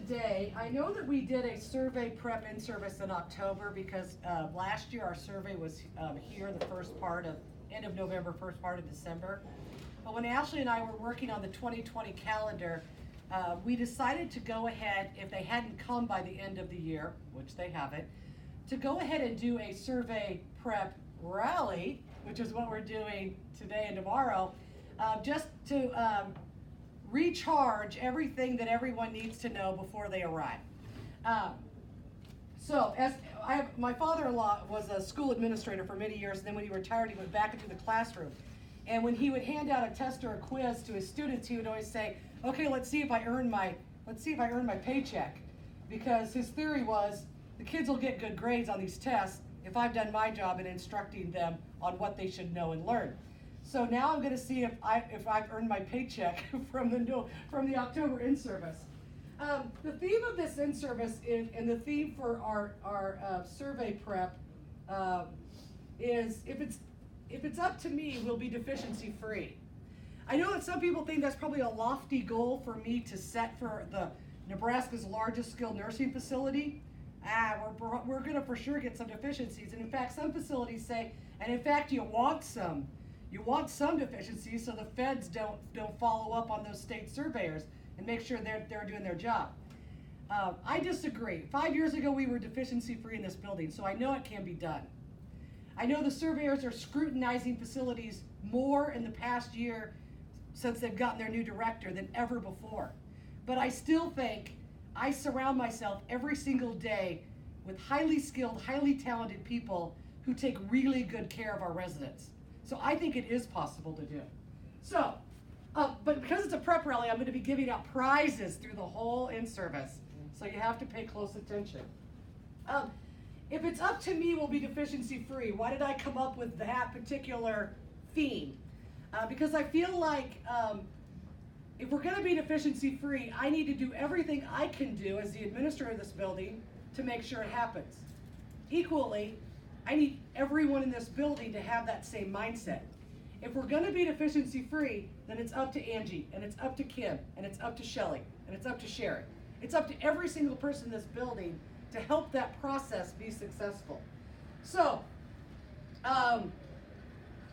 today. I know that we did a survey prep in service in October because last year our survey was here the first part of, end of November, first part of December. But when Ashley and I were working on the 2020 calendar, we decided to go ahead, if they hadn't come by the end of the year, which they haven't, to go ahead and do a survey prep rally, which is what we're doing today and tomorrow, just to recharge everything that everyone needs to know before they arrive. So as my father-in-law was a school administrator for many years, and then when he retired, he went back into the classroom. And when he would hand out a test or a quiz to his students, he would always say, "Okay, let's see if I earn my paycheck," because his theory was the kids will get good grades on these tests if I've done my job in instructing them on what they should know and learn. So now I'm going to see if I've earned my paycheck from the October in-service. The theme of this in-service and the theme for our survey prep is if it's up to me, we'll be deficiency free. I know that some people think that's probably a lofty goal for me to set for the Nebraska's largest skilled nursing facility. We're going to for sure get some deficiencies, and in fact some facilities say, and in fact you want some deficiencies so the feds don't follow up on those state surveyors and make sure they're doing their job. I disagree. 5 years ago we were deficiency free in this building, so I know it can be done. I know the surveyors are scrutinizing facilities more in the past year since they've gotten their new director than ever before. But I still think I surround myself every single day with highly skilled, highly talented people who take really good care of our residents. So I think it is possible to do. So, but because it's a prep rally, I'm going to be giving out prizes through the whole in-service. So you have to pay close attention. If it's up to me, we'll be deficiency free. Why did I come up with that particular theme? Because I feel like if we're going to be deficiency free, I need to do everything I can do as the administrator of this building to make sure it happens. Equally, I need everyone in this building to have that same mindset. If we're going to be deficiency free, then it's up to Angie, and it's up to Kim, and it's up to Shelly, and it's up to Sharon. It's up to every single person in this building to help that process be successful. So,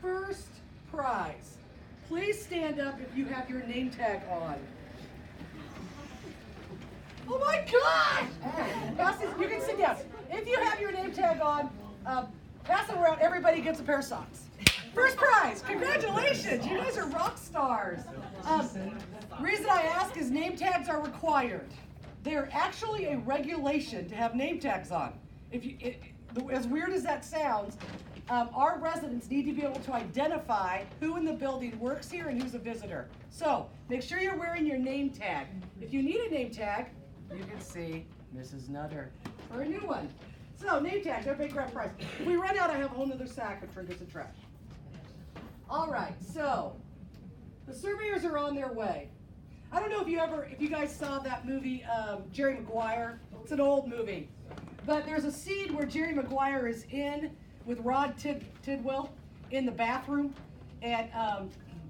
first prize. Please stand up if you have your name tag on. Oh my gosh! You can sit down. If you have your name tag on, pass it around. Everybody gets a pair of socks. First prize! Congratulations! You guys are rock stars. Reason I ask is name tags are required. They're actually a regulation to have name tags on. As weird as that sounds, our residents need to be able to identify who in the building works here and who's a visitor. So make sure you're wearing your name tag. If you need a name tag, you can see Mrs. Nutter for a new one. So name tags, everybody grab prize. If we run out, I have a whole nother sack of trinkets and trash. All right, so the surveyors are on their way. I don't know if you guys saw that movie, Jerry Maguire. It's an old movie. But there's a scene where Jerry Maguire is in with Rod Tidwell in the bathroom, and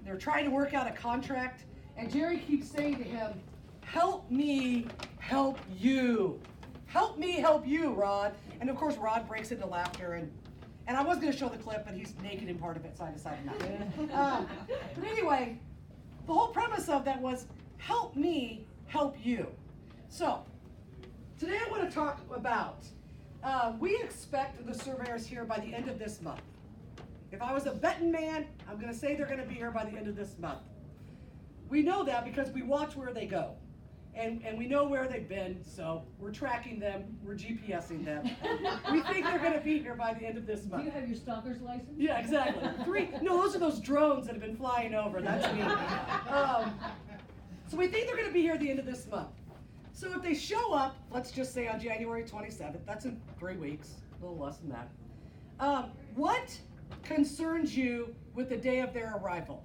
they're trying to work out a contract, and Jerry keeps saying to him, "Help me help you. Help me help you, Rod." And of course Rod breaks into laughter, and I was going to show the clip, but he's naked in part of it, so I decided not. But anyway, the whole premise of that was, help me help you. So, today I want to talk about, we expect the surveyors here by the end of this month. If I was a betting man, I'm going to say they're going to be here by the end of this month. We know that because we watch where they go. And we know where they've been, so we're tracking them, we're GPSing them. We think they're going to be here by the end of this month. Do you have your stalker's license? Yeah, exactly. No, those are those drones that have been flying over, that's me. So we think they're going to be here at the end of this month. So if they show up, let's just say on January 27th, that's in 3 weeks, a little less than that. What concerns you with the day of their arrival?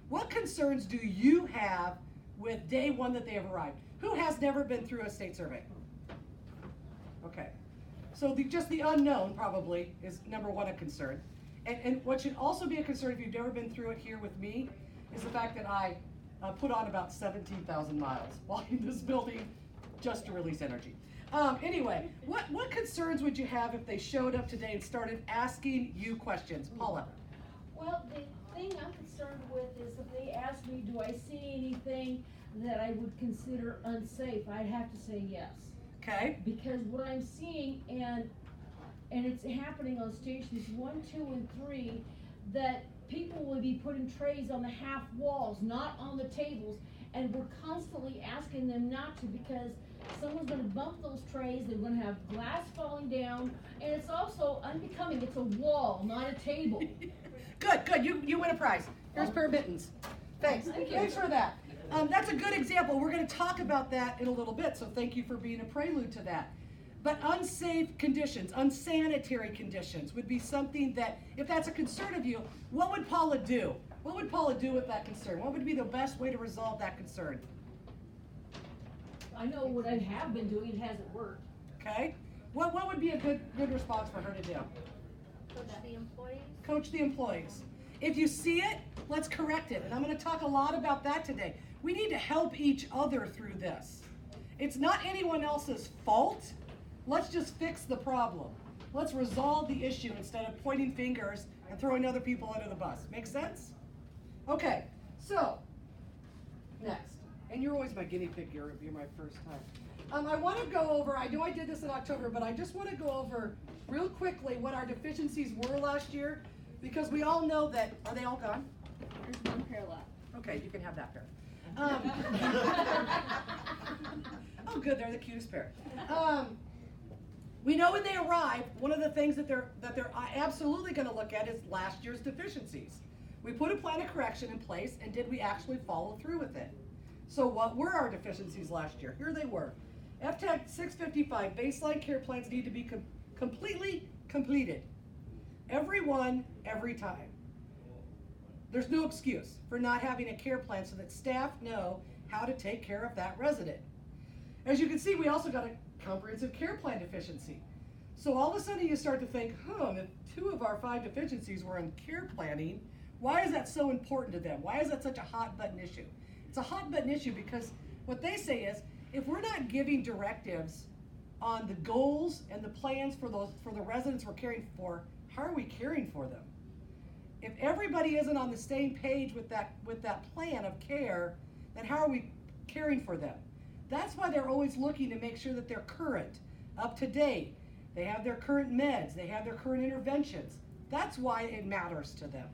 What concerns do you have with day one that they have arrived? Who has never been through a state survey? Okay. So just the unknown probably is number one a concern. And what should also be a concern if you've never been through it here with me is the fact that I put on about 17,000 miles while in this building just to release energy. Anyway, what concerns would you have if they showed up today and started asking you questions? Paula. Well, the thing I'm concerned with is if they ask me, do I see anything that I would consider unsafe, I'd have to say yes. Okay. Because what I'm seeing, and it's happening on stations 1, 2, and 3, that people will be putting trays on the half walls, not on the tables, and we're constantly asking them not to because someone's gonna bump those trays, they're gonna have glass falling down, and it's also unbecoming, it's a wall, not a table. Good, you win a prize. Here's a pair of mittens. Thanks, thanks for that. That's a good example. We're gonna talk about that in a little bit, so thank you for being a prelude to that. But unsafe conditions, unsanitary conditions would be something that, if that's a concern of you, what would Paula do? What would Paula do with that concern? What would be the best way to resolve that concern? I know what I have been doing, it hasn't worked. Okay. What would be a good response for her to do? Coach the employees. Coach the employees. If you see it, let's correct it. And I'm going to talk a lot about that today. We need to help each other through this. It's not anyone else's fault. Let's just fix the problem. Let's resolve the issue instead of pointing fingers and throwing other people under the bus. Make sense? Okay, so, next. And you're always my guinea pig, you're my first time. I want to go over, I know I did this in October, but I just want to go over real quickly what our deficiencies were last year, because we all know that, are they all gone? There's one pair left. Okay, you can have that pair. Oh good, they're the cutest pair. We know when they arrive, one of the things that they're absolutely going to look at is last year's deficiencies. We put a plan of correction in place, and did we actually follow through with it? So what were our deficiencies last year? Here they were. FTEC 655, baseline care plans need to be completely completed. Every one, every time. There's no excuse for not having a care plan so that staff know how to take care of that resident. As you can see, we also got a comprehensive care plan deficiency. So all of a sudden you start to think, if 2 of our 5 deficiencies were in care planning, why is that so important to them? Why is that such a hot button issue? It's a hot button issue because what they say is, if we're not giving directives on the goals and the plans for the residents we're caring for, how are we caring for them? If everybody isn't on the same page with that plan of care, then how are we caring for them? That's why they're always looking to make sure that they're current, up to date. They have their current meds, they have their current interventions. That's why it matters to them.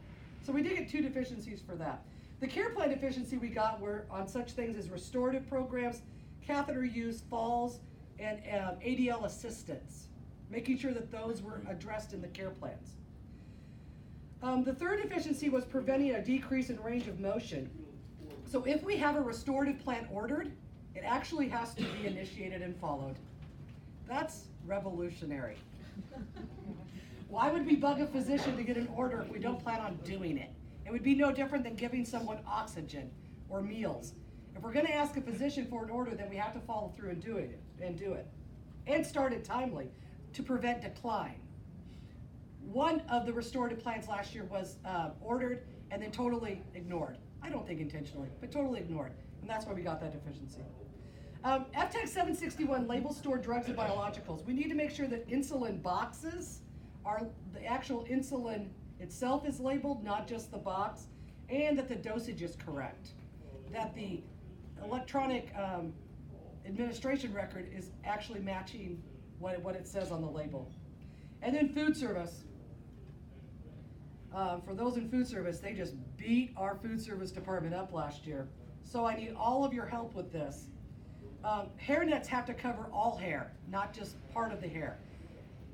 So we did get 2 deficiencies for that. The care plan deficiency we got were on such things as restorative programs, catheter use, falls, and ADL assistance, making sure that those were addressed in the care plans. The third deficiency was preventing a decrease in range of motion. So if we have a restorative plan ordered, it actually has to be initiated and followed. That's revolutionary. Why would we bug a physician to get an order if we don't plan on doing it? It would be no different than giving someone oxygen or meals. If we're going to ask a physician for an order, then we have to follow through and do it. And start it timely to prevent decline. One of the restorative plans last year was ordered and then totally ignored. I don't think intentionally, but totally ignored. And that's why we got that deficiency. FTEC 761, label stored drugs and biologicals. We need to make sure that insulin boxes are, the actual insulin itself is labeled, not just the box, and that the dosage is correct. That the electronic administration record is actually matching what it says on the label. And then food service. For those in food service, they just beat our food service department up last year. So I need all of your help with this. Hair nets have to cover all hair, not just part of the hair.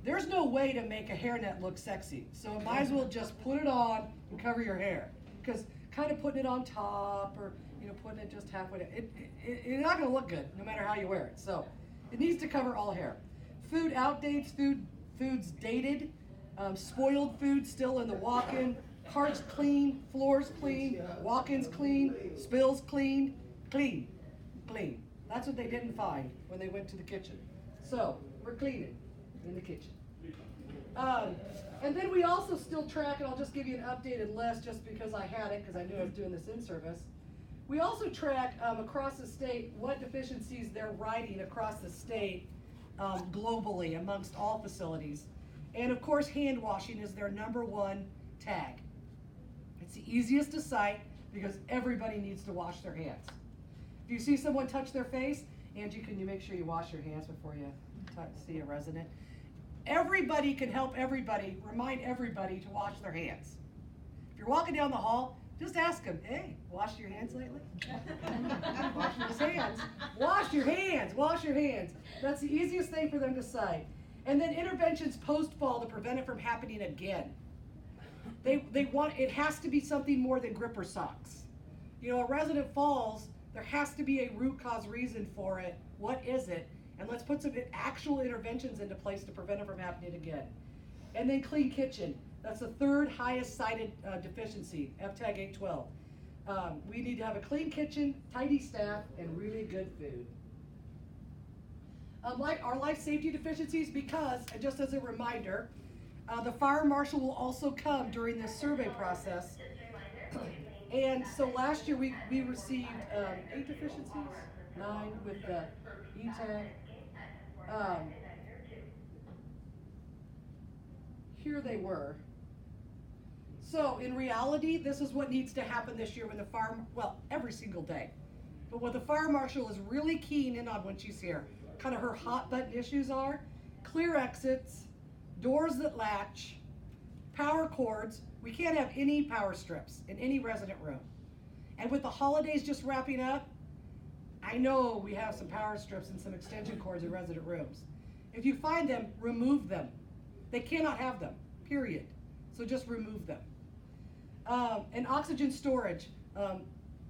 There's no way to make a hairnet look sexy, so might as well just put it on and cover your hair. Because kind of putting it on top or putting it just halfway, it's not going to look good no matter how you wear it. So it needs to cover all hair. Food outdates, foods dated, spoiled food still in the walk-in, carts clean, floors clean, walk-ins clean, spills clean. That's what they didn't find when they went to the kitchen. So we're cleaning in the kitchen. And then we also still track, and I'll just give you an updated list just because I had it, because I knew I was doing this in service. We also track across the state what deficiencies they're writing across the state globally amongst all facilities. And of course, hand washing is their #1 tag. It's the easiest to cite because everybody needs to wash their hands. If you see someone touch their face, Angie, can you make sure you wash your hands before you see a resident? Everybody can help everybody, remind everybody to wash their hands. If you're walking down the hall, just ask them, hey, wash your hands lately? Wash your hands. Wash your hands. Wash your hands. That's the easiest thing for them to cite. And then interventions post-fall to prevent it from happening again. They want, it has to be something more than gripper socks. You know, a resident falls, there has to be a root cause reason for it. What is it? And let's put some actual interventions into place to prevent it from happening again. And then clean kitchen. That's the 3rd highest cited deficiency, FTAG 812. We need to have a clean kitchen, tidy staff, and really good food. Like our life safety deficiencies, because, just as a reminder, the fire marshal will also come during this survey process. And so last year we received 8 deficiencies, 9 with the ETAG. Here they were. So in reality, this is what needs to happen this year when the every single day. But what the fire marshal is really keen in on when she's here, kind of her hot button issues are clear exits, doors that latch, power cords. We can't have any power strips in any resident room. And with the holidays just wrapping up, I know we have some power strips and some extension cords in resident rooms. If you find them, remove them. They cannot have them, period. So just remove them. And oxygen storage,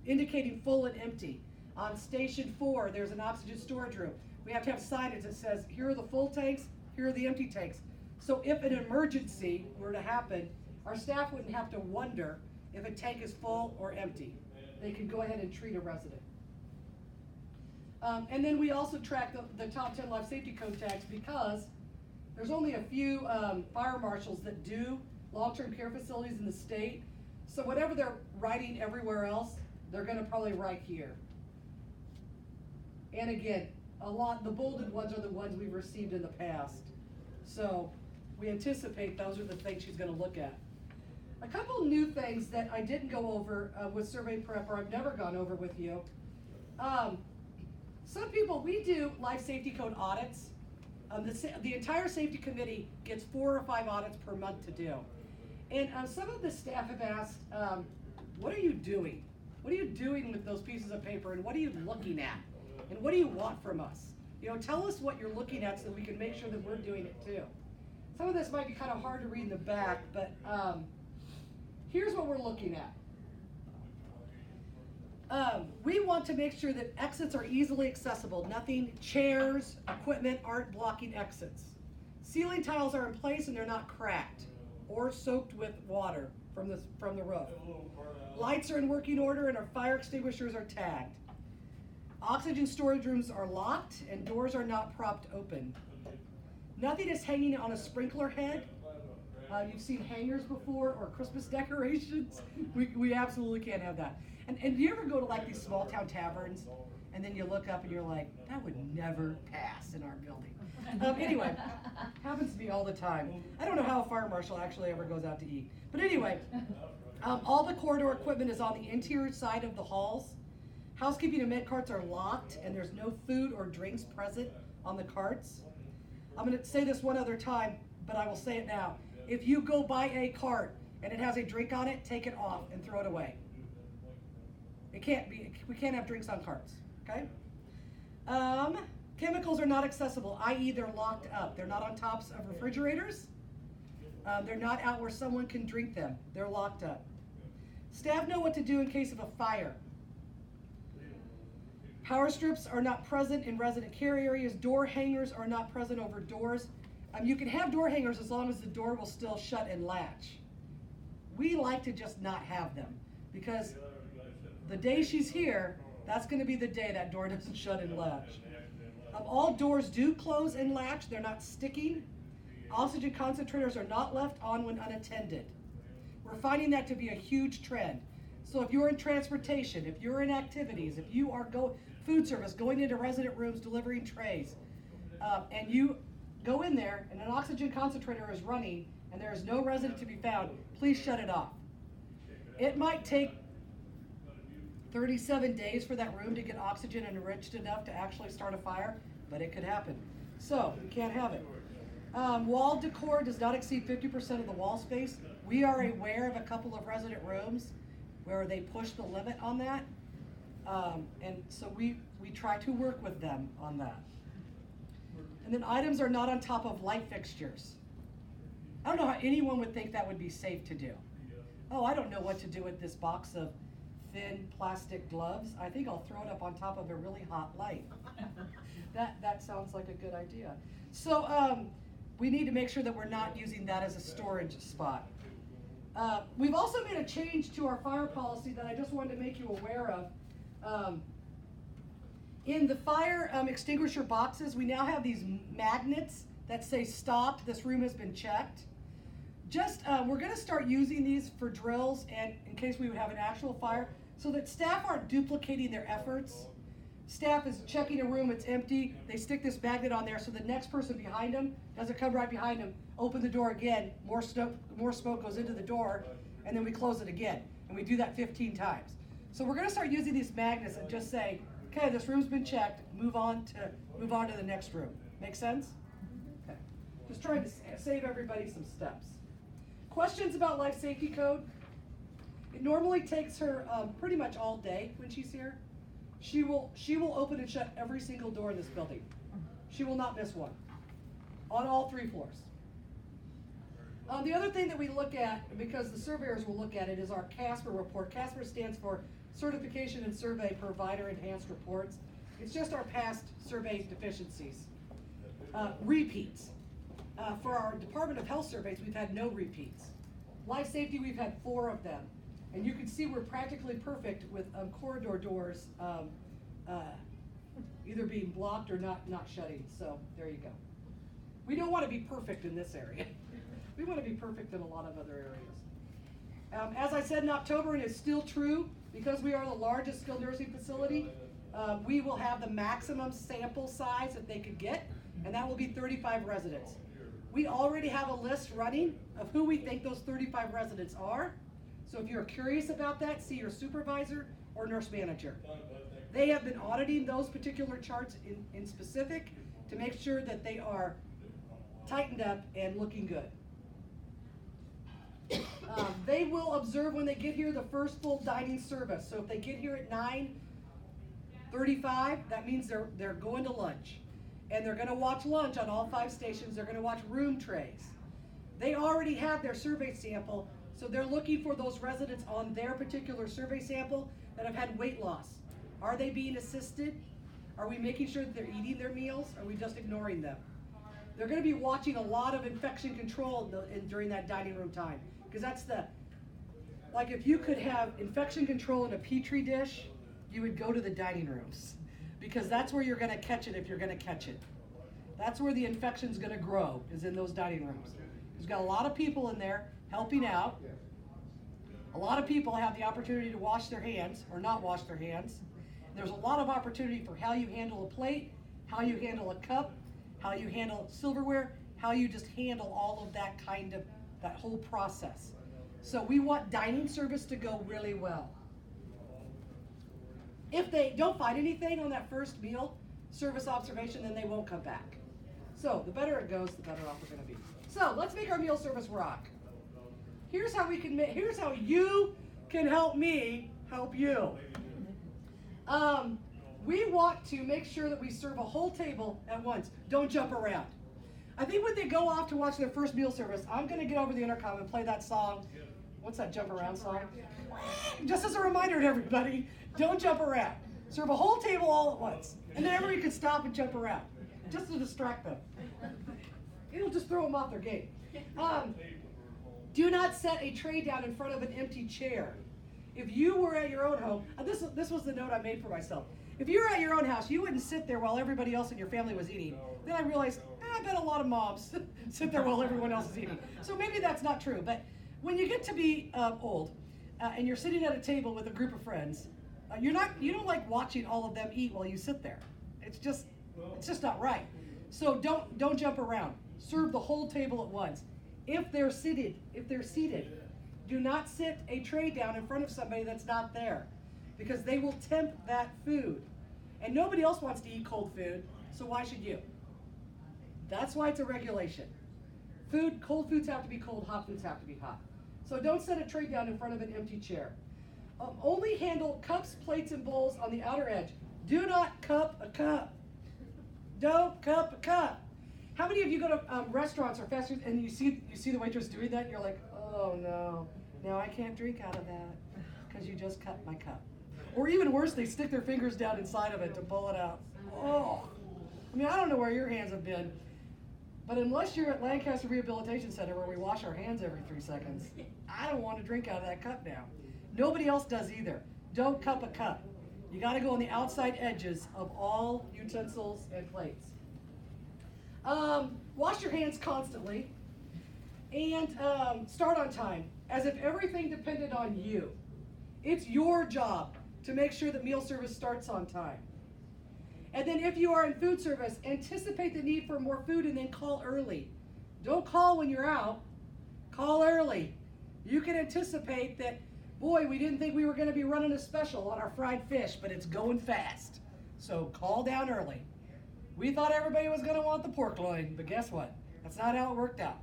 indicating full and empty. On station 4, there's an oxygen storage room. We have to have signage that says, here are the full tanks, here are the empty tanks. So if an emergency were to happen, our staff wouldn't have to wonder if a tank is full or empty. They could go ahead and treat a resident. And then we also track the top 10 life safety code tags because there's only a few fire marshals that do long-term care facilities in the state. So whatever they're writing everywhere else, they're gonna probably write here. And again, the bolded ones are the ones we've received in the past. So we anticipate those are the things she's gonna look at. A couple new things that I didn't go over with survey prep, or I've never gone over with you. Some people, we do life safety code audits. The entire safety committee gets 4 or 5 audits per month to do. And some of the staff have asked, what are you doing? What are you doing with those pieces of paper, and what are you looking at? And what do you want from us? You know, tell us what you're looking at so that we can make sure that we're doing it too. Some of this might be kind of hard to read in the back, but here's what we're looking at. We want to make sure that exits are easily accessible. Chairs, equipment aren't blocking exits. Ceiling tiles are in place and they're not cracked or soaked with water from the roof. Lights are in working order and our fire extinguishers are tagged. Oxygen storage rooms are locked and doors are not propped open. Nothing is hanging on a sprinkler head. You've seen hangers before or Christmas decorations. We absolutely can't have that. And do you ever go to like these small town taverns and then you look up and you're like, that would never pass in our building. Anyway, happens to me all the time. I don't know how a fire marshal actually ever goes out to eat. But anyway, all the corridor equipment is on the interior side of the halls. Housekeeping and med carts are locked and there's no food or drinks present on the carts. I'm gonna say this one other time, but I will say it now. If you go buy a cart and it has a drink on it, take it off and throw it away. We can't have drinks on carts, okay? Chemicals are not accessible, i.e. they're locked up. They're not on tops of refrigerators. They're not out where someone can drink them. They're locked up. Staff know what to do in case of a fire. Power strips are not present in resident care areas. Door hangers are not present over doors. You can have door hangers as long as the door will still shut and latch. We like to just not have them because the day she's here, that's going to be the day that door doesn't shut and latch. All doors do close and latch. They're not sticking. Oxygen concentrators are not left on when unattended. We're finding that to be a huge trend. So if you're in transportation, if you're in activities, if you are food service, going into resident rooms, delivering trays, and you go in there and an oxygen concentrator is running and there is no resident to be found, please shut it off. It might take 37 days for that room to get oxygen enriched enough to actually start a fire, but it could happen. So you can't have it. Wall decor does not exceed 50% of the wall space. We are aware of a couple of resident rooms where they push the limit on that. And so we try to work with them on that. And then items are not on top of light fixtures. I don't know how anyone would think that would be safe to do. Oh, I don't know what to do with this box of thin plastic gloves. I think I'll throw it up on top of a really hot light. That sounds like a good idea. So we need to make sure that we're not using that as a storage spot. We've also made a change to our fire policy that I just wanted to make you aware of. In the fire extinguisher boxes, we now have these magnets that say stop, this room has been checked. We're gonna start using these for drills and in case we would have an actual fire so that staff aren't duplicating their efforts. Staff is checking a room, it's empty, they stick this magnet on there so the next person behind them doesn't come right behind them, open the door again, more smoke goes into the door, and then we close it again. And we do that 15 times. So we're gonna start using these magnets and just say, okay, this room's been checked, move on to the next room. Make sense? Okay. Just trying to save everybody some steps. Questions about life safety code? It normally takes her pretty much all day when she's here. She will open and shut every single door in this building. She will not miss one. On all 3 floors. The other thing that we look at, because the surveyors will look at it, is our CASPER report. CASPER stands for Certification and Survey Provider Enhanced Reports. It's just our past survey deficiencies. Repeats. For our Department of Health surveys, we've had no repeats. Life safety, we've had 4 of them. And you can see we're practically perfect with corridor doors either being blocked or not shutting. So there you go. We don't want to be perfect in this area. We want to be perfect in a lot of other areas. As I said in October, and it's still true, because we are the largest skilled nursing facility, we will have the maximum sample size that they could get, and that will be 35 residents. We already have a list running of who we think those 35 residents are. So if you're curious about that, see your supervisor or nurse manager. They have been auditing those particular charts in specific to make sure that they are tightened up and looking good. They will observe when they get here the first full dining service. So if they get here at 9:35, that means they're going to lunch. And they're gonna watch lunch on all 5 stations. They're gonna watch room trays. They already have their survey sample, so they're looking for those residents on their particular survey sample that have had weight loss. Are they being assisted? Are we making sure that they're eating their meals? Or are we just ignoring them? They're gonna be watching a lot of infection control during that dining room time. Because that's like if you could have infection control in a Petri dish, you would go to the dining rooms. Because that's where you're gonna catch it if you're gonna catch it. That's where the infection's gonna grow, is in those dining rooms. There's got a lot of people in there helping out. A lot of people have the opportunity to wash their hands or not wash their hands. There's a lot of opportunity for how you handle a plate, how you handle a cup, how you handle silverware, how you just handle all of that that whole process. So we want dining service to go really well. If they don't find anything on that first meal, service observation, then they won't come back. So the better it goes, the better off we're gonna be. So let's make our meal service rock. Here's how you can help me help you. We want to make sure that we serve a whole table at once. Don't jump around. I think when they go off to watch their first meal service, I'm gonna get over the intercom and play that song. What's that jump around song? Just as a reminder to everybody, don't jump around. Serve a whole table all at once. And then everybody can stop and jump around, just to distract them. It'll just throw them off their game. Do not set a tray down in front of an empty chair. If you were at your own home, this was the note I made for myself. If you were at your own house, you wouldn't sit there while everybody else in your family was eating. Then I realized, I bet a lot of moms sit there while everyone else is eating. So maybe that's not true, but when you get to be old, and you're sitting at a table with a group of friends, you don't like watching all of them eat while you sit there. It's just not right. So don't jump around. Serve the whole table at once. If they're seated, do not sit a tray down in front of somebody that's not there, because they will tempt that food. And nobody else wants to eat cold food, so why should you? That's why it's a regulation. Cold foods have to be cold, hot foods have to be hot. So don't set a tray down in front of an empty chair. Only handle cups, plates, and bowls on the outer edge. Do not cup a cup. Don't cup a cup. How many of you go to restaurants or fast food and you see the waitress doing that and you're like, oh no, now I can't drink out of that because you just cut my cup. Or even worse, they stick their fingers down inside of it to pull it out. Oh, I mean, I don't know where your hands have been, but unless you're at Lancaster Rehabilitation Center where we wash our hands every 3 seconds, I don't want to drink out of that cup now. Nobody else does either. Don't cup a cup. You got to go on the outside edges of all utensils and plates. Wash your hands constantly and start on time, as if everything depended on you. It's your job to make sure that meal service starts on time. And then if you are in food service, anticipate the need for more food and then call early. Don't call when you're out. Call early. You can anticipate that, boy, we didn't think we were going to be running a special on our fried fish, but it's going fast. So call down early. We thought everybody was going to want the pork loin, but guess what? That's not how it worked out.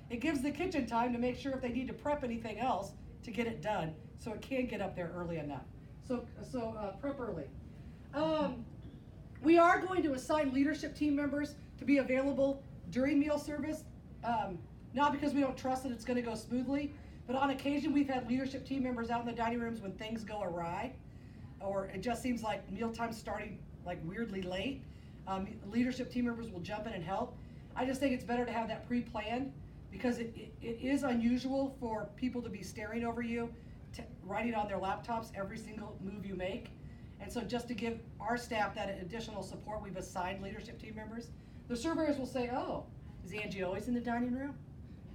It gives the kitchen time to make sure if they need to prep anything else to get it done, so it can get up there early enough. So prep early. We are going to assign leadership team members to be available during meal service, not because we don't trust that it's going to go smoothly, but on occasion we've had leadership team members out in the dining rooms when things go awry, or it just seems like mealtime's starting like weirdly late. Leadership team members will jump in and help. I just think it's better to have that pre-planned, because it is unusual for people to be staring over you, writing on their laptops every single move you make. And so just to give our staff that additional support, we've assigned leadership team members. The surveyors will say, oh, is Angie always in the dining room?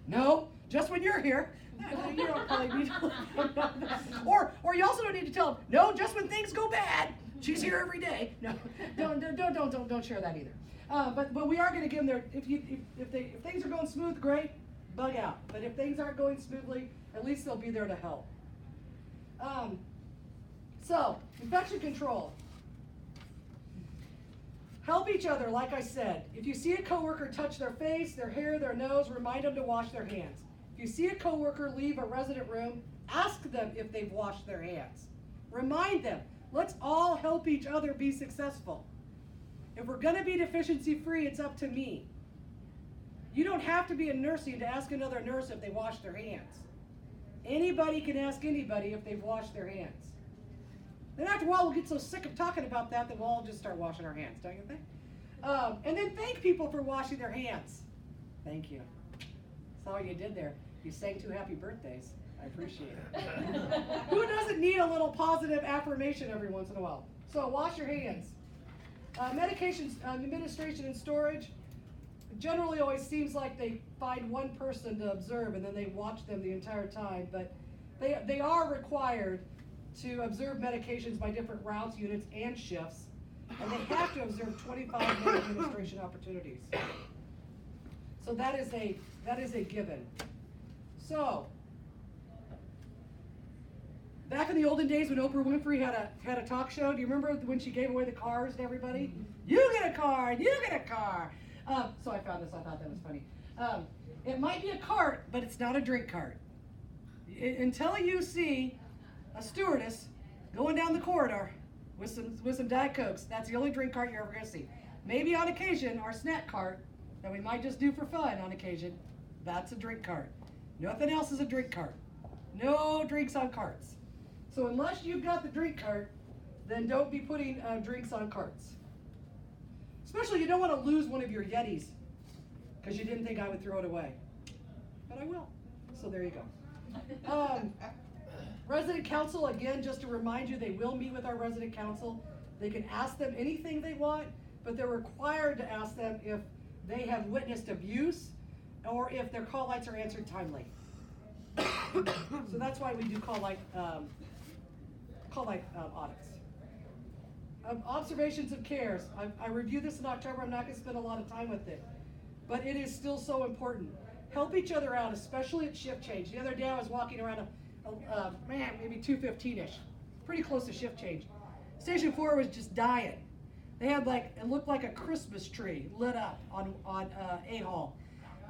No, just when you're here. You don't probably need to or you also don't need to tell them, no, just when things go bad. She's here every day. No, don't share that either. But we are going to give them their, if things are going smooth, great, bug out. But if things aren't going smoothly, at least they'll be there to help. So, infection control. Help each other, like I said. If you see a coworker touch their face, their hair, their nose, remind them to wash their hands. If you see a coworker leave a resident room, ask them if they've washed their hands. Remind them. Let's all help each other be successful. If we're going to be deficiency-free, it's up to me. You don't have to be in nursing to ask another nurse if they wash their hands. Anybody can ask anybody if they've washed their hands. Then after a while, we'll get so sick of talking about that we'll all just start washing our hands, don't you think? And then thank people for washing their hands. Thank you. That's all you did there. You sang 2 happy birthdays. I appreciate it. Who doesn't need a little positive affirmation every once in a while? So wash your hands. Medications administration and storage. Generally always seems like they find one person to observe and then they watch them the entire time, but they are required to observe medications by different routes, units, and shifts, and they have to observe 25-minute administration opportunities. So that is a given. So, back in the olden days when Oprah Winfrey had a talk show, do you remember when she gave away the cars to everybody? Mm-hmm. You get a car, and you get a car. So I found this, I thought that was funny. It might be a cart, but it's not a drink cart. Until you see a stewardess going down the corridor with some Diet Cokes, that's the only drink cart you're ever going to see. Maybe on occasion, our snack cart that we might just do for fun on occasion, that's a drink cart. Nothing else is a drink cart. No drinks on carts. So unless you've got the drink cart, then don't be putting drinks on carts. Especially you don't want to lose one of your Yetis because you didn't think I would throw it away. But I will. So there you go. Resident council, again, just to remind you, they will meet with our resident council. They can ask them anything they want, but they're required to ask them if they have witnessed abuse or if their call lights are answered timely. So that's why we do call light audits. Observations and cares. I reviewed this in October. I'm not going to spend a lot of time with it, but it is still so important. Help each other out, especially at shift change. The other day I was walking around maybe 2:15ish, pretty close to shift change. Station 4 was just dying. They had it looked like a Christmas tree lit up on A Hall.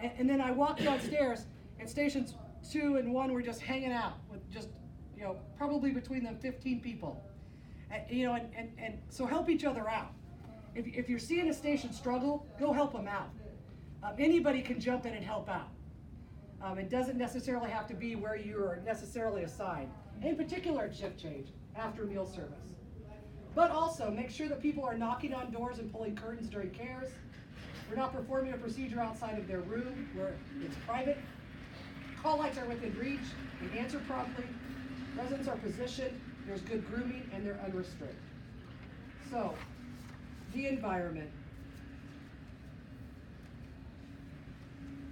And then I walked downstairs, and stations 2 and 1 were just hanging out with just, probably between them 15 people. And so help each other out. If you're seeing a station struggle, go help them out. Anybody can jump in and help out. It doesn't necessarily have to be where you are necessarily assigned, in particular at shift change, after meal service. But also, make sure that people are knocking on doors and pulling curtains during cares. We're not performing a procedure outside of their room where it's private. Call lights are within reach, we answer promptly, residents are positioned, there's good grooming, and they're unrestricted. So, the environment.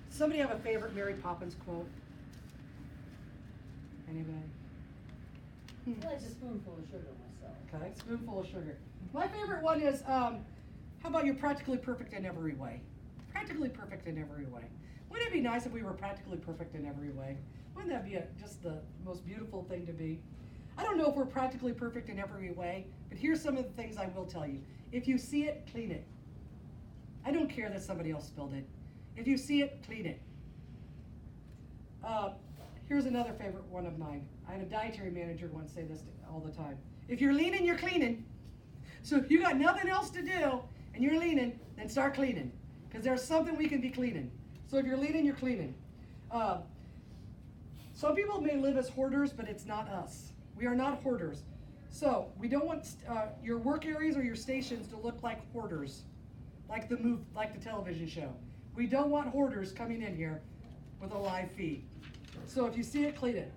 Somebody have a favorite Mary Poppins quote? Anybody? I like a spoonful of sugar myself. Okay, spoonful of sugar. My favorite one is, how about you're practically perfect in every way? Practically perfect in every way. Wouldn't it be nice if we were practically perfect in every way? Wouldn't that be just the most beautiful thing to be? I don't know if we're practically perfect in every way, but here's some of the things I will tell you. If you see it, clean it. I don't care that somebody else spilled it. If you see it, clean it. Here's another favorite one of mine. I had a dietary manager once say this all the time. If you're leaning, you're cleaning. So if you got nothing else to do and you're leaning, then start cleaning. Because there's something we can be cleaning. So if you're leaning, you're cleaning. Some people may live as hoarders, but it's not us. We are not hoarders. So we don't want your work areas or your stations to look like hoarders, like the television show. We don't want hoarders coming in here with a live feed. So if you see it, clean it.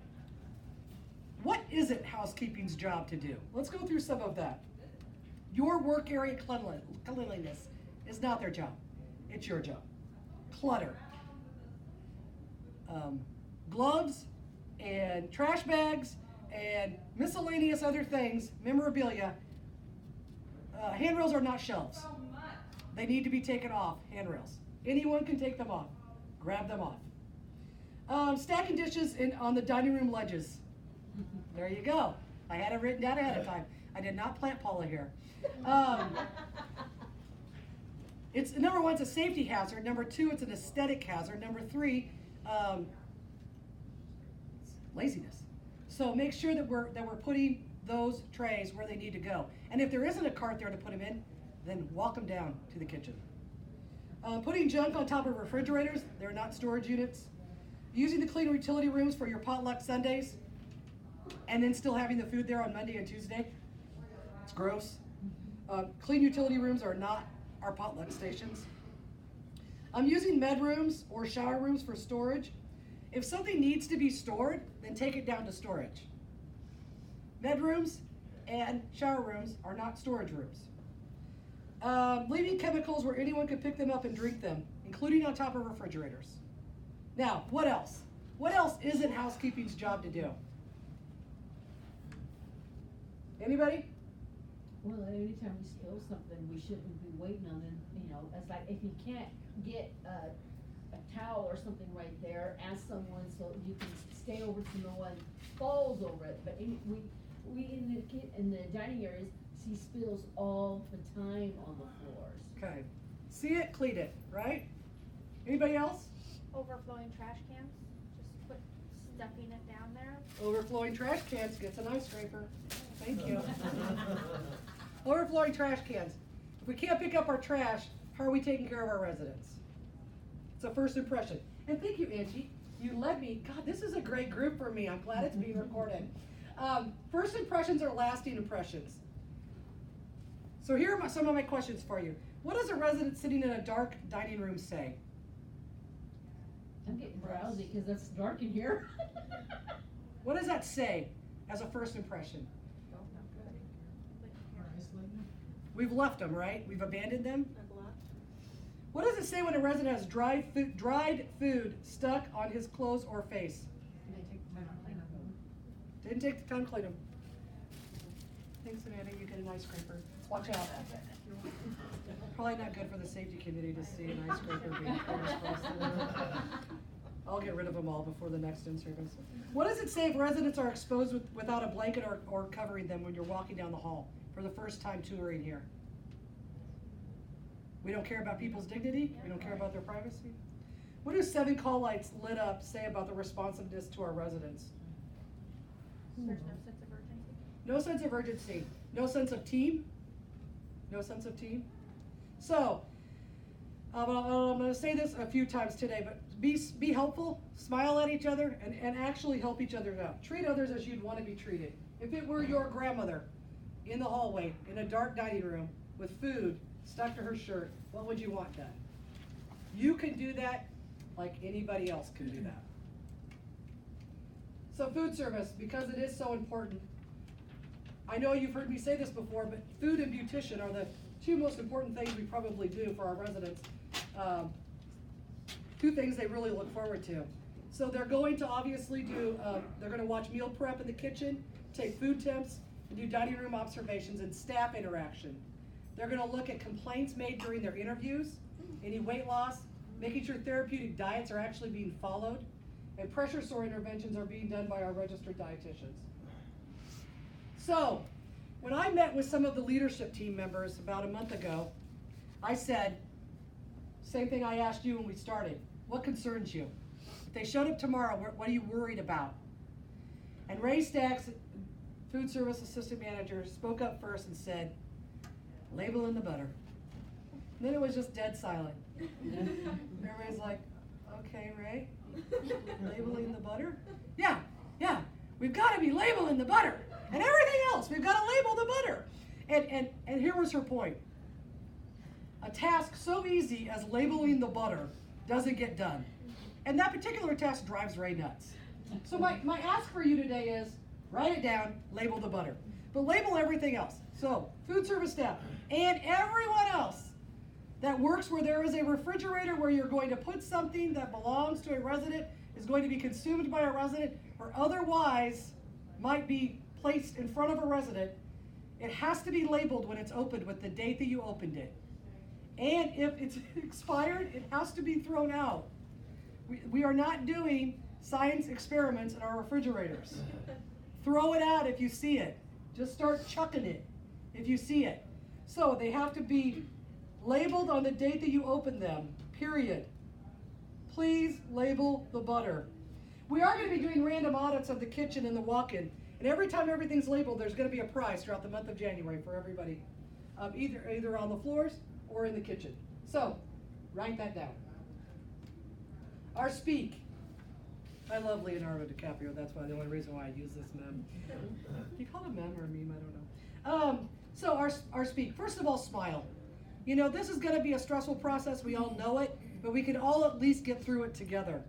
What isn't housekeeping's job to do? Let's go through some of that. Your work area cleanliness is not their job. It's your job. Clutter. Gloves and trash bags and miscellaneous other things, memorabilia. Handrails are not shelves. They need to be taken off, handrails. Anyone can take them off. Grab them off. Stacking dishes on the dining room ledges. There you go. I had it written down ahead of time. I did not plant Paula here. It's number 1, it's a safety hazard. Number 2, it's an aesthetic hazard. Number 3, laziness. So make sure that we're putting those trays where they need to go. And if there isn't a cart there to put them in, then walk them down to the kitchen. Putting junk on top of refrigerators, they're not storage units. Using the clean utility rooms for your potluck Sundays, and then still having the food there on Monday and Tuesday. It's gross. Clean utility rooms are not our potluck stations. I'm using med rooms or shower rooms for storage. If something needs to be stored, then take it down to storage. Med rooms and shower rooms are not storage rooms. Leaving chemicals where anyone could pick them up and drink them, including on top of refrigerators. Now, what else? What else isn't housekeeping's job to do? Anybody? Well, anytime we spill something, we shouldn't be waiting on them, it's like if you can't get a towel or something right there, ask someone so you can stay over so no one falls over it. But we in the dining areas see spills all the time on the floors. Okay. See it, clean it, right? Anybody else? Overflowing trash cans, just stuffing it down there. Overflowing trash cans gets an ice scraper. Thank you. Overflowing trash cans. If we can't pick up our trash, how are we taking care of our residents? It's a first impression. And thank you, Angie. You led me. God, this is a great group for me. I'm glad it's being recorded. First impressions are lasting impressions. So here are some of my questions for you. What does a resident sitting in a dark dining room say? I'm getting drowsy because it's dark in here. What does that say as a first impression? We've left them, right? We've abandoned them? What does it say when a resident has dried food stuck on his clothes or face? Can I take them Didn't take the time to clean them. Thanks, Amanda, you get an ice scraper. Watch out. Probably not good for the safety committee to see an ice scraper being crisscrossed. I'll get rid of them all before the next in-service. What does it say if residents are exposed without a blanket or covering them when you're walking down the hall for the first time touring here? We don't care about people's dignity? We don't care about their privacy? What do 7 call lights lit up say about the responsiveness to our residents? There's no sense of urgency. No sense of urgency. No sense of team. No sense of team. So, I'm going to say this a few times today, but be helpful, smile at each other, and actually help each other out. Treat others as you'd want to be treated. If it were your grandmother in the hallway, in a dark dining room, with food stuck to her shirt, what would you want done? You can do that like anybody else can do that. So food service, because it is so important, I know you've heard me say this before, but food and beautician are the 2 most important things we probably do for our residents. 2 things they really look forward to. So they're going to obviously do, they're gonna watch meal prep in the kitchen, take food temps, and do dining room observations and staff interaction. They're gonna look at complaints made during their interviews, any weight loss, making sure therapeutic diets are actually being followed, and pressure sore interventions are being done by our registered dietitians. So, when I met with some of the leadership team members about a month ago, I said, same thing I asked you when we started, what concerns you? If they showed up tomorrow, what are you worried about? And Ray Stacks, food service assistant manager, spoke up first and said, labeling the butter. And then it was just dead silent. Everybody's like, okay, Ray, labeling the butter? Yeah, we've got to be labeling the butter. And everything else, we've got to label the butter. And here was her point. A task so easy as labeling the butter doesn't get done. And that particular task drives Ray nuts. So my ask for you today is, write it down, label the butter. But label everything else. So, food service staff and everyone else that works where there is a refrigerator where you're going to put something that belongs to a resident, is going to be consumed by a resident, or otherwise might be placed in front of a resident, it has to be labeled when it's opened with the date that you opened it. And if it's expired, it has to be thrown out. We are not doing science experiments in our refrigerators. Throw it out if you see it. Just start chucking it if you see it. So they have to be labeled on the date that you open them, period. Please label the butter. We are going to be doing random audits of the kitchen and the walk-in. And every time everything's labeled, there's going to be a prize throughout the month of January for everybody, either on the floors or in the kitchen. So, write that down. Our speak. I love Leonardo DiCaprio. That's why the only reason why I use this meme. Do you call it a meme or a meme? I don't know. So our speak. First of all, smile. You know, this is going to be a stressful process. We all know it, but we can all at least get through it together.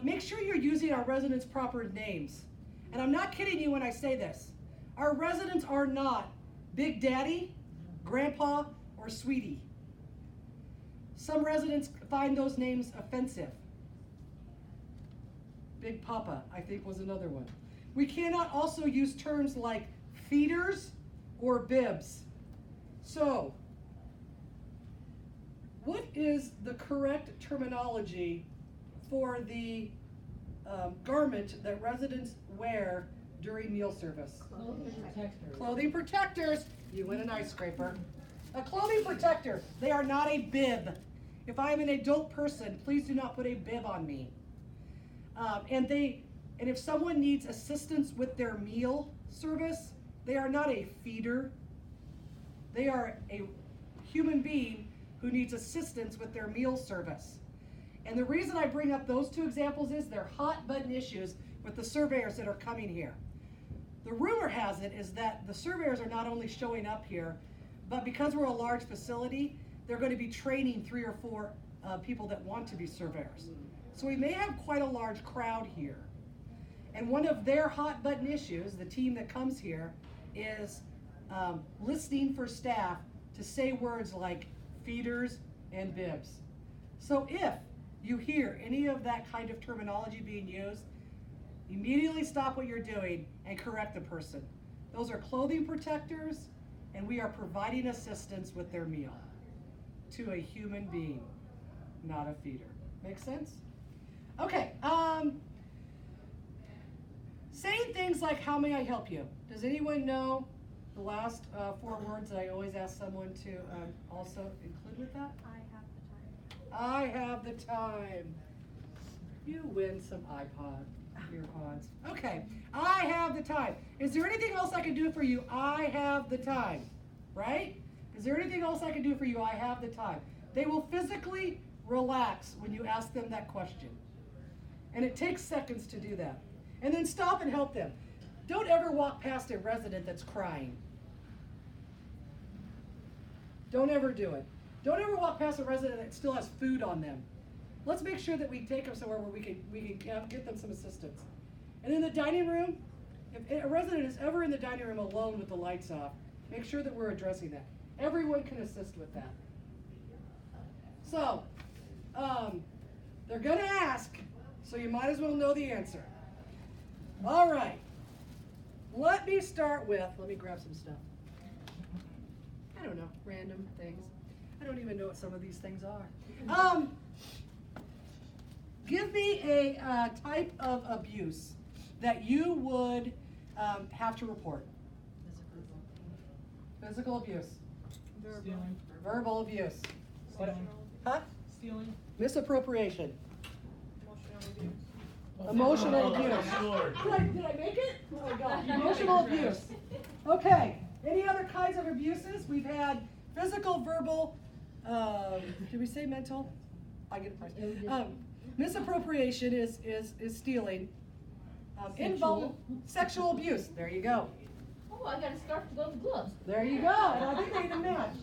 Make sure you're using our residents' proper names. And I'm not kidding you when I say this. Our residents are not Big Daddy, Grandpa, or Sweetie. Some residents find those names offensive. Big Papa, I think, was another one. We cannot also use terms like feeders or bibs. So, what is the correct terminology for the garment that residents wear during meal service? Clothing protectors. Clothing protectors. You win an ice scraper. A clothing protector. They are not a bib. If I am an adult person, please do not put a bib on me. And if someone needs assistance with their meal service, they are not a feeder. They are a human being who needs assistance with their meal service. And the reason I bring up those 2 examples is they're hot button issues with the surveyors that are coming here. The rumor has it is that the surveyors are not only showing up here, but because we're a large facility, they're going to be training 3 or 4 people that want to be surveyors. So we may have quite a large crowd here. And one of their hot button issues, the team that comes here, is listening for staff to say words like feeders and bibs. So if you hear any of that kind of terminology being used, immediately stop what you're doing and correct the person. Those are clothing protectors, and we are providing assistance with their meal to a human being, not a feeder. Make sense? Okay, saying things like, how may I help you? Does anyone know the last 4 words that I always ask someone to also include with that? I have the time. I have the time. You win some earpods. Okay, I have the time. Is there anything else I can do for you? I have the time, right? Is there anything else I can do for you? I have the time. They will physically relax when you ask them that question. And it takes seconds to do that. And then stop and help them. Don't ever walk past a resident that's crying. Don't ever do it. Don't ever walk past a resident that still has food on them. Let's make sure that we take them somewhere where we can get them some assistance. And in the dining room, if a resident is ever in the dining room alone with the lights off, make sure that we're addressing that. Everyone can assist with that. So, they're gonna ask, so you might as well know the answer. All right, let me start with, let me grab some stuff. I don't know, random things. I don't even know what some of these things are. Give me a type of abuse that you would have to report. Physical abuse. Stealing. Verbal abuse. Stealing. Huh? Stealing. Misappropriation. Emotional Emotional abuse. Did I make it? Oh my God. Emotional abuse. Okay. Any other kinds of abuses? We've had physical, verbal, did we say mental? I get it right. Misappropriation is stealing. Sexual abuse. There you go. Oh, I got a scarf to go with gloves. There you go. And I think they even match.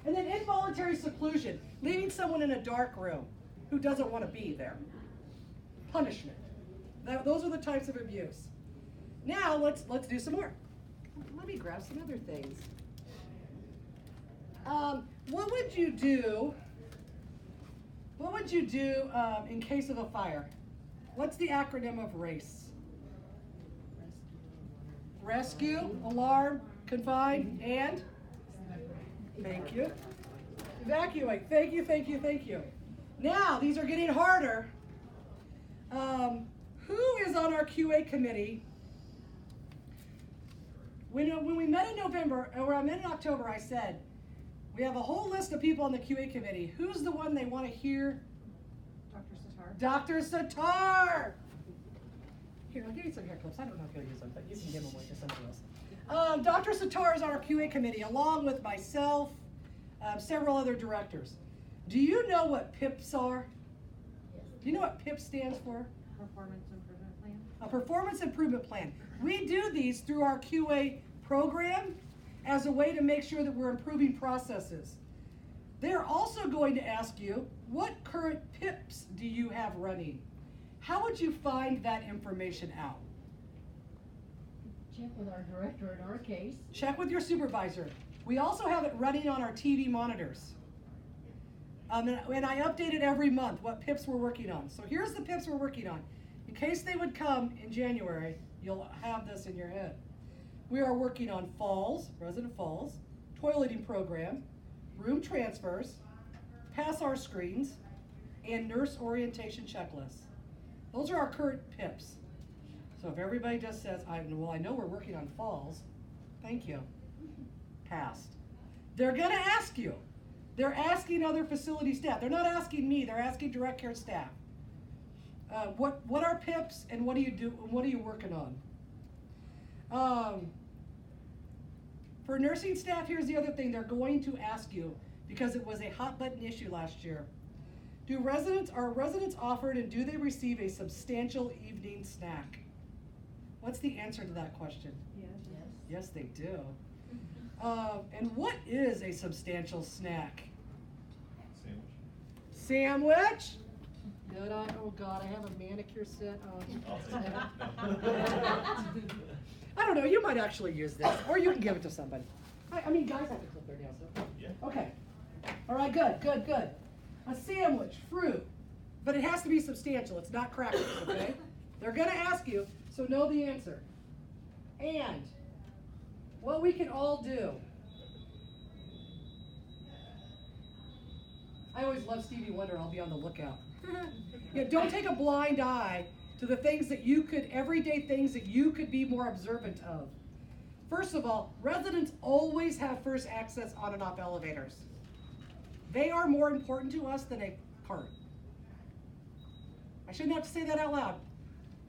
And then involuntary seclusion, leaving someone in a dark room who doesn't want to be there. Punishment. Those are the types of abuse. Now let's do some more. Let me grab some other things. What would you do? What would you do in case of a fire? What's the acronym of RACE? Rescue, alarm, confine, and? Thank you. Evacuate. Thank you, thank you, thank you. Now, these are getting harder. Who is on our QA committee? When we met in November, or I met in October, I said, we have a whole list of people on the QA committee. Who's the one they want to hear? Dr. Satar. Here, I'll give you some hair clips. I don't know if you'll use them, but you can give them away to somebody else. Dr. Satar is on our QA committee, along with myself, several other directors. Do you know what PIPs are? Yes. Do you know what PIP stands for? Performance improvement plan. A performance improvement plan. We do these through our QA program as a way to make sure that we're improving processes. They're also going to ask you, what current PIPs do you have running? How would you find that information out? Check with our director in our case. Check with your supervisor. We also have it running on our TV monitors. And I update it every month, what PIPs we're working on. So here's the PIPs we're working on. In case they would come in January, you'll have this in your head. We are working on falls, resident falls, toileting program, room transfers, pass our screens, and nurse orientation checklists. Those are our current PIPs. So if everybody just says, I know we're working on falls, thank you, passed. They're gonna ask you. They're asking other facility staff. They're not asking me, they're asking direct care staff. What are PIPs and what do you do, and what are you working on? For nursing staff, here's the other thing they're going to ask you, because it was a hot button issue last year. Are residents offered and do they receive a substantial evening snack? What's the answer to that question? Yes. Yes, they do. And what is a substantial snack? Sandwich? Good. Oh God, I have a manicure set on. I don't know, you might actually use this, or you can give it to somebody. I mean, guys have to clip their nails, so. Yeah. Okay. All right, good. A sandwich, fruit, but it has to be substantial. It's not crackers, okay? They're gonna ask you, so know the answer. And what we can all do. I always love Stevie Wonder, I'll be on the lookout. Don't take a blind eye to the things that you could, everyday things that you could be more observant of. First of all, residents always have first access on and off elevators. They are more important to us than a cart. I shouldn't have to say that out loud.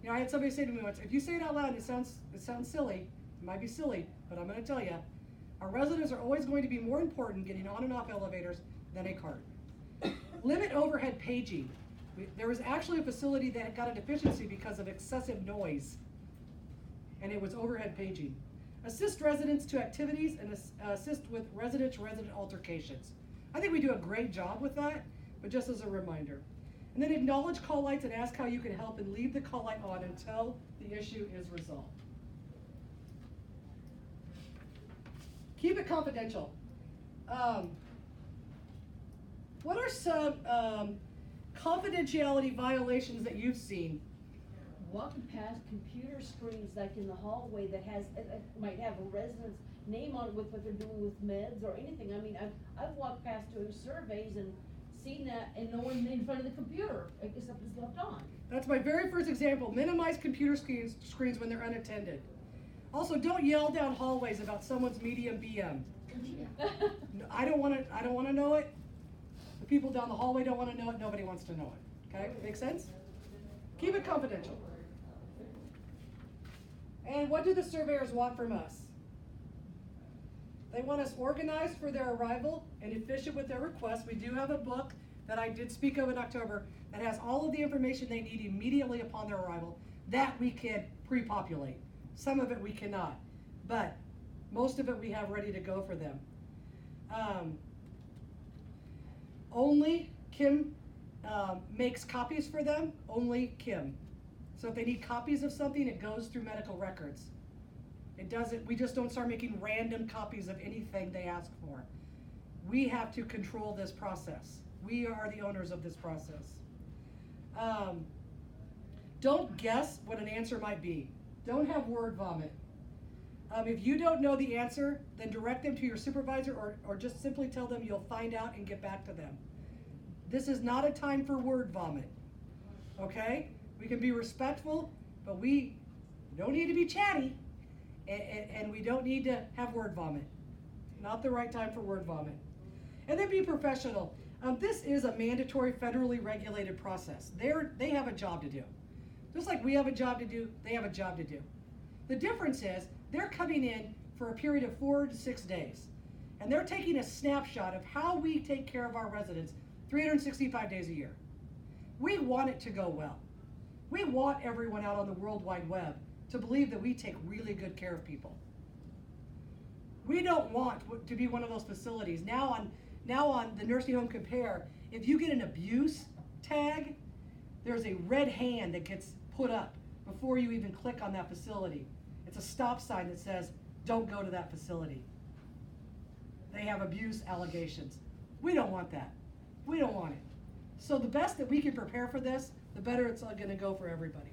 I had somebody say to me once, if you say it out loud, it sounds silly. It might be silly, but I'm going to tell you, our residents are always going to be more important getting on and off elevators than a cart. Limit overhead paging. There was actually a facility that got a deficiency because of excessive noise, and it was overhead paging. Assist residents to activities and assist with resident-to-resident altercations. I think we do a great job with that, but just as a reminder. And then acknowledge call lights and ask how you can help, and leave the call light on until the issue is resolved. Keep it confidential. What are some confidentiality violations that you've seen? Walking past computer screens like in the hallway that has, might have a resident's name on it with what they're doing with meds or anything. I mean, I've walked past doing surveys and seen that and no one in front of the computer, except it's left on. That's my very first example. Minimize computer screens when they're unattended. Also, don't yell down hallways about someone's medium BM. I don't want to know it. The people down the hallway don't want to know it. Nobody wants to know it. Okay, make sense? Keep it confidential. And what do the surveyors want from us? They want us organized for their arrival and efficient with their requests. We do have a book that I did speak of in October that has all of the information they need immediately upon their arrival that we can pre-populate. Some of it we cannot, but most of it we have ready to go for them. Only Kim makes copies for them, only Kim. So if they need copies of something, it goes through medical records. It doesn't, we just don't start making random copies of anything they ask for. We have to control this process. We are the owners of this process. Don't guess what an answer might be. Don't have word vomit. If you don't know the answer, then direct them to your supervisor or just simply tell them you'll find out and get back to them. This is not a time for word vomit, okay? We can be respectful, but we don't need to be chatty, and we don't need to have word vomit. Not the right time for word vomit. And then be professional. This is a mandatory federally regulated process. They have a job to do. Just like we have a job to do, they have a job to do. The difference is they're coming in for a period of 4 to 6 days, and they're taking a snapshot of how we take care of our residents 365 days a year. We want it to go well. We want everyone out on the World Wide Web to believe that we take really good care of people. We don't want to be one of those facilities. Now on the Nursing Home Compare, if you get an abuse tag, there's a red hand that gets put up before you even click on that facility. It's a stop sign that says, don't go to that facility. They have abuse allegations. We don't want that. We don't want it. So the best that we can prepare for this, the better it's going to go for everybody.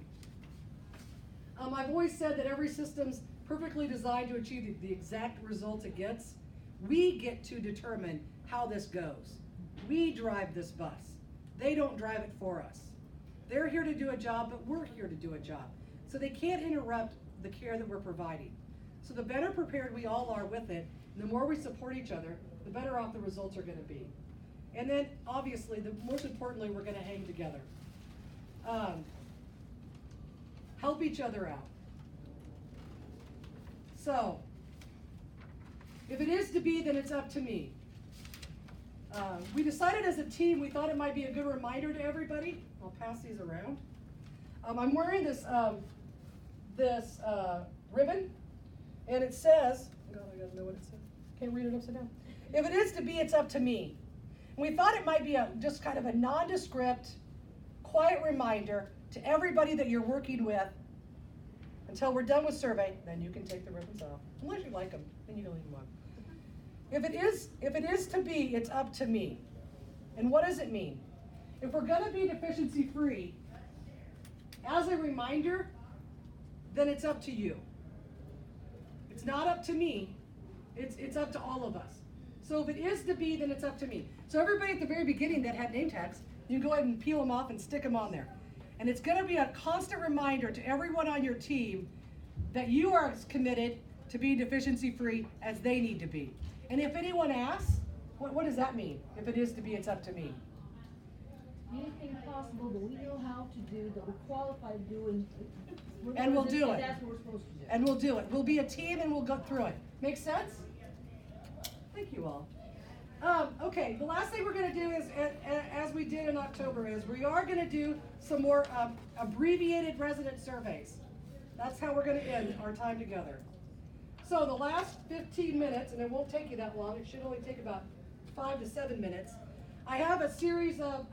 I've always said that every system's perfectly designed to achieve the exact results it gets. We get to determine how this goes. We drive this bus. They don't drive it for us. They're here to do a job, but we're here to do a job. So they can't interrupt the care that we're providing. So the better prepared we all are with it, and the more we support each other, the better off the results are going to be. And then, obviously, most importantly, we're going to hang together. Help each other out. So, if it is to be, then it's up to me. We decided as a team, we thought it might be a good reminder to everybody. I'll pass these around. I'm wearing this ribbon, and it says, God, I gotta know what it says. Can't read it upside down. If it is to be, it's up to me. And we thought it might be just kind of a nondescript, quiet reminder to everybody that you're working with until we're done with survey. Then you can take the ribbons off, unless you like them. Then you can leave them on. If it is to be, it's up to me. And what does it mean? If we're going to be deficiency free, as a reminder, then it's up to you. It's not up to me, it's up to all of us. So if it is to be, then it's up to me. So everybody at the very beginning that had name tags, you can go ahead and peel them off and stick them on there. And it's gonna be a constant reminder to everyone on your team that you are as committed to being deficiency-free as they need to be. And if anyone asks, what does that mean? If it is to be, it's up to me. Anything possible that we know how to do, that we're qualified to do, And we'll do it. That's what we're supposed to do. And we'll do it. We'll be a team and we'll go through it. Make sense? Thank you all. Okay, the last thing we're gonna do is, as we did in October, is we are gonna do some more abbreviated resident surveys. That's how we're gonna end our time together. So the last 15 minutes, and it won't take you that long, it should only take about 5 to 7 minutes. I have a series of,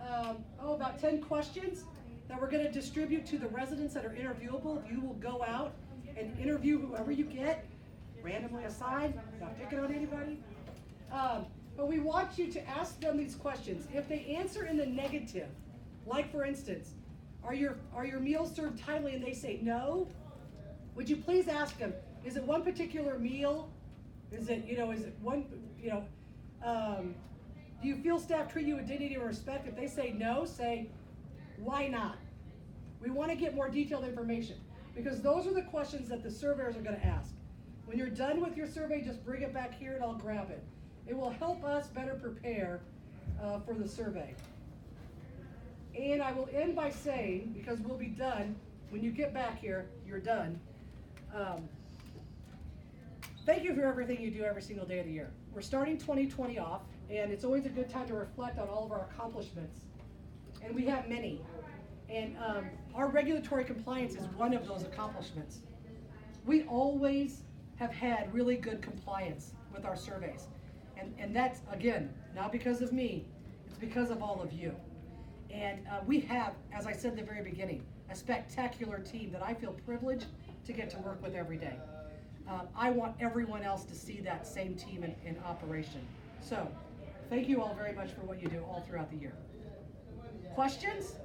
about 10 questions that we're gonna distribute to the residents that are interviewable. You will go out and interview whoever you get, randomly assigned, not picking on anybody. But we want you to ask them these questions. If they answer in the negative, like for instance, are your meals served timely, and they say no, would you please ask them, is it one particular meal? Is it one, do you feel staff treat you with dignity and respect? If they say no, say, why not? We want to get more detailed information, because those are the questions that the surveyors are going to ask. When you're done with your survey, just bring it back here and I'll grab it. It will help us better prepare for the survey. And I will end by saying, because we'll be done, when you get back here, you're done. Thank you for everything you do every single day of the year. We're starting 2020 off, and it's always a good time to reflect on all of our accomplishments. And we have many. And our regulatory compliance is one of those accomplishments. We always have had really good compliance with our surveys. And that's, again, not because of me, it's because of all of you. And we have, as I said at the very beginning, a spectacular team that I feel privileged to get to work with every day. I want everyone else to see that same team in operation. So, thank you all very much for what you do all throughout the year. Questions?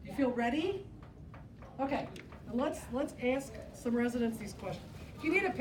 You feel ready? Okay, let's ask some residents these questions. If you need a